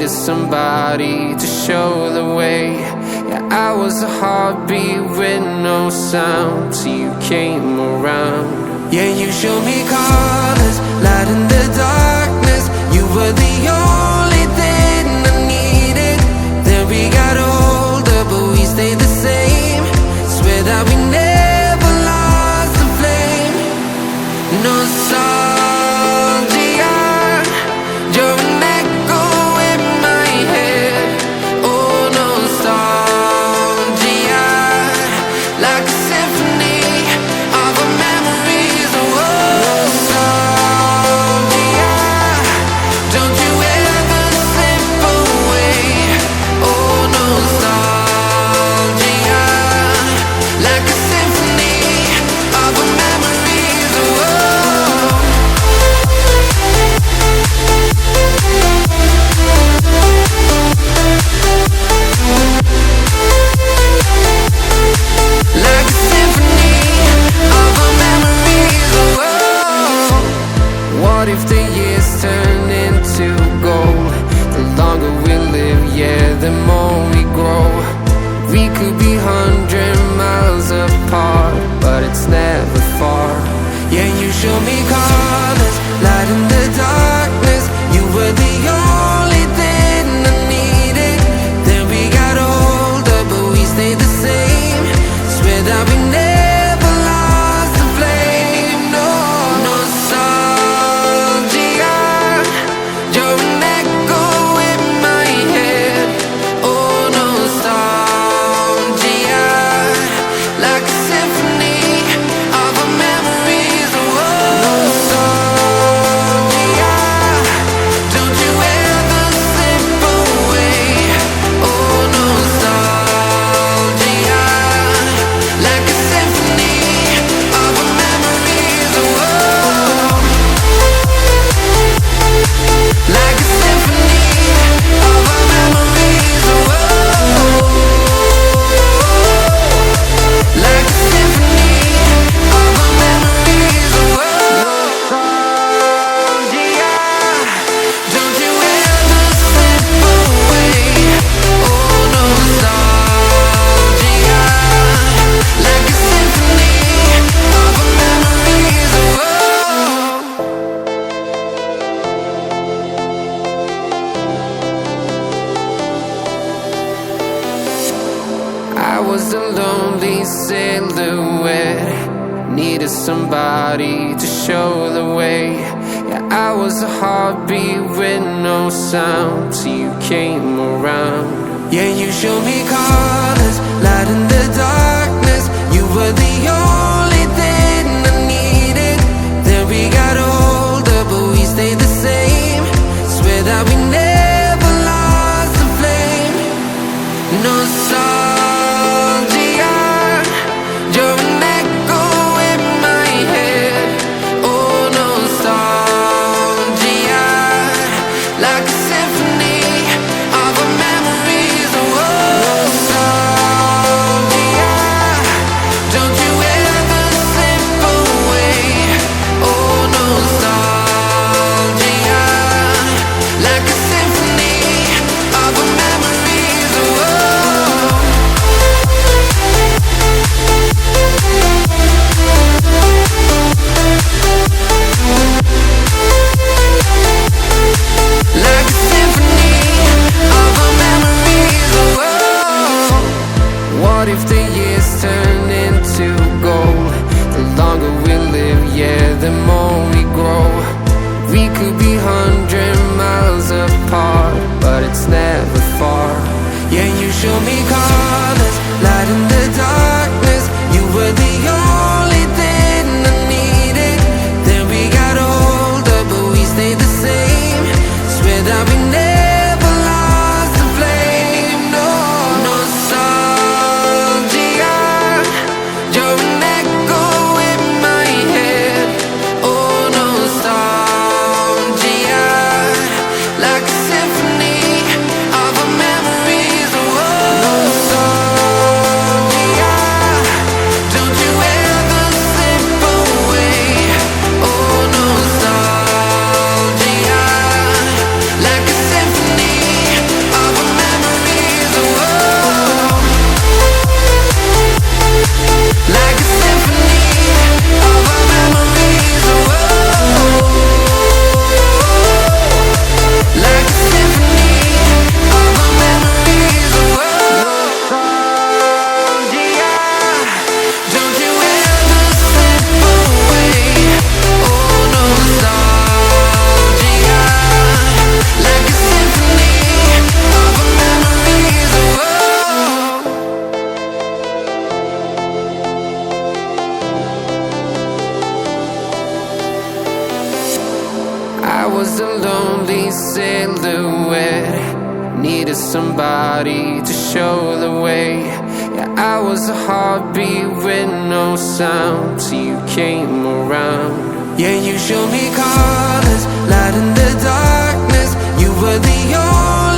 needed somebody to show the way. Yeah, I was a heartbeat with no sound till you came around. Yeah, you showed me colors, light in the darkness. You were the only thing I needed. Then we got older, but we stayed the same. Swear that we never lost the flame. Nostalgia, you're an echo in my head. Oh, nostalgia, like a symphony of our memories. Oh, nostalgia, don't you ever slip away. Oh, nostalgia, like a symphony of our memories. Oh, like a symphony of our memories. Oh, what if the years turn into gold? The longer we live, yeah, the more we grow. We could be 100 miles apart, but it's never far. Yeah, you show me colors, light in the darkness. You were the only thing I needed. Then we got older, but we stayed the same. Swear that we never lost the flame. No, nostalgia, you're an echo in my head. Oh, nostalgia, like a symphony of our memories. Oh, nostalgia, don't you ever slip away. Oh, nostalgia, like a symphony of our memories. Oh, like a symphony of our memories. Oh, like a symphony of our memories. Oh, nostalgia, don't you ever slip away. Oh, nostalgia, like a symphony of our memories. Oh, I was a lonely silhouette, needed somebody to show the way. Yeah, I was a heartbeat with no sound till you came around. Yeah, you showed me colors, light in the darkness. You were the only thing I needed. Then we got older, but we stayed the same. Swear that we never lost the flame. Nostalgia, you're an echo in my head. Oh, nostalgia, like a symphony of our memories. Oh, nostalgia, don't you ever slip away. Oh, nostalgia, like a symphony of our memories. Oh, like a symphony of our memories. Oh, what if the years turn into gold? The longer we live, yeah, the more we grow. We could be 100 miles apart, but it's never far. Yeah, you show me colors, light in the darkness. You were the only thing I needed. Then we got older, but we stayed the same. Swear that we never lost the flame. No, nostalgia, you're an echo in my head. Oh, nostalgia, like a symphony of our memories. Oh, nostalgia. somebody to show the way. Yeah, I was a heartbeat with no sound till you came around. Yeah, you showed me colors, light in the darkness. You were the only